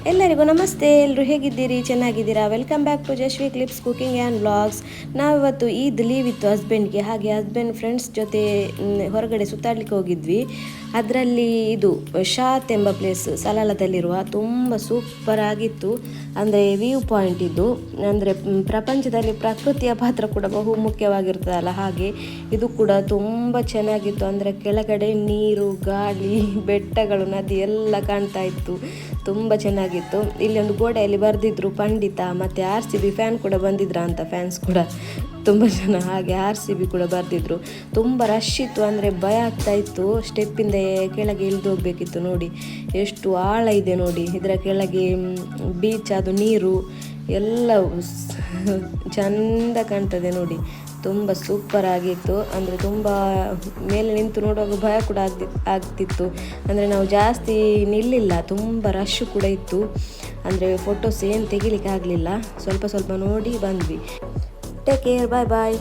ಎಲ್ಲರಿಗೂ ನಮಸ್ತೆ. ಎಲ್ಲರೂ ಹೇಗಿದ್ದೀರಿ? ಚೆನ್ನಾಗಿದ್ದೀರಾ? Welcome back to Jashvi clips cooking and vlogs. ನಾವಿವತ್ತು ಈದ್ ಲೀವ್ ಇತ್ತು ಹಸ್ಬೆಂಡ್ಗೆ, ಹಾಗೆ ಹಸ್ಬೆಂಡ್ ಫ್ರೆಂಡ್ಸ್ ಜೊತೆ ಹೊರಗಡೆ ಸುತ್ತಾಡಲಿಕ್ಕೆ ಹೋಗಿದ್ವಿ. ಅದರಲ್ಲಿ ಇದು ಶಾತ್ ಎಂಬ ಪ್ಲೇಸ್ ಸಲಾಲದಲ್ಲಿರುವ ತುಂಬ ಸೂಪರ್ ಆಗಿತ್ತು. ಅಂದರೆ ವ್ಯೂ ಪಾಯಿಂಟ್ ಇದು. ಅಂದರೆ ಪ್ರಪಂಚದಲ್ಲಿ ಪ್ರಕೃತಿಯ ಪಾತ್ರ ಕೂಡ ಬಹು ಮುಖ್ಯವಾಗಿರ್ತದಲ್ಲ, ಹಾಗೆ ಇದು ಕೂಡ ತುಂಬ ಚೆನ್ನಾಗಿತ್ತು. ಅಂದರೆ ಕೆಳಗಡೆ ನೀರು, ಗಾಳಿ, ಬೆಟ್ಟಗಳು, ನದಿ ಎಲ್ಲ ಕಾಣ್ತಾ ಇತ್ತು. ತುಂಬ ಚೆನ್ನಾಗಿತ್ತು. ಇಲ್ಲಿ ಒಂದು ಗೋಡೆಯಲ್ಲಿ ಬರೆದಿದ್ರು ಪಂಡಿತ, ಮತ್ತು RCB ಫ್ಯಾನ್ ಕೂಡ ಬಂದಿದ್ರ ಅಂತ, ಫ್ಯಾನ್ಸ್ ಕೂಡ ತುಂಬ ಜನ, ಹಾಗೆ RCB ಕೂಡ ಬರೆದಿದ್ರು. ತುಂಬ ರಶ್ ಇತ್ತು, ಅಂದರೆ ಭಯ ಆಗ್ತಾ ಇತ್ತು. ಸ್ಟೆಪ್ಪಿಂದ ಕೆಳಗೆ ಇಳಿದು ಹೋಗಬೇಕಿತ್ತು. ನೋಡಿ ಎಷ್ಟು ಆಳ ಇದೆ ನೋಡಿ, ಇದರ ಕೆಳಗೆ ಬೀಚ್, ಅದು ನೀರು ಎಲ್ಲ ಚಂದ ಕಾಣ್ತದೆ ನೋಡಿ. ತುಂಬ ಸೂಪರ್ ಆಗಿತ್ತು. ಅಂದರೆ ತುಂಬ ಮೇಲೆ ನಿಂತು ನೋಡುವಾಗ ಭಯ ಕೂಡ ಆಗ್ತಿತ್ತು. ಅಂದರೆ ನಾವು ಜಾಸ್ತಿ ನಿಲ್ಲಿಲ್ಲ, ತುಂಬ ರಶ್ ಕೂಡ ಇತ್ತು. ಅಂದರೆ ಫೋಟೋಸ್ ಏನು ತೆಗಿಲಿಕ್ಕೆ ಆಗಲಿಲ್ಲ, ಸ್ವಲ್ಪ ಸ್ವಲ್ಪ ನೋಡಿ ಬಂದ್ವಿ. ಟೇಕ್ ಕೇರ್, ಬಾಯ್ ಬಾಯ್.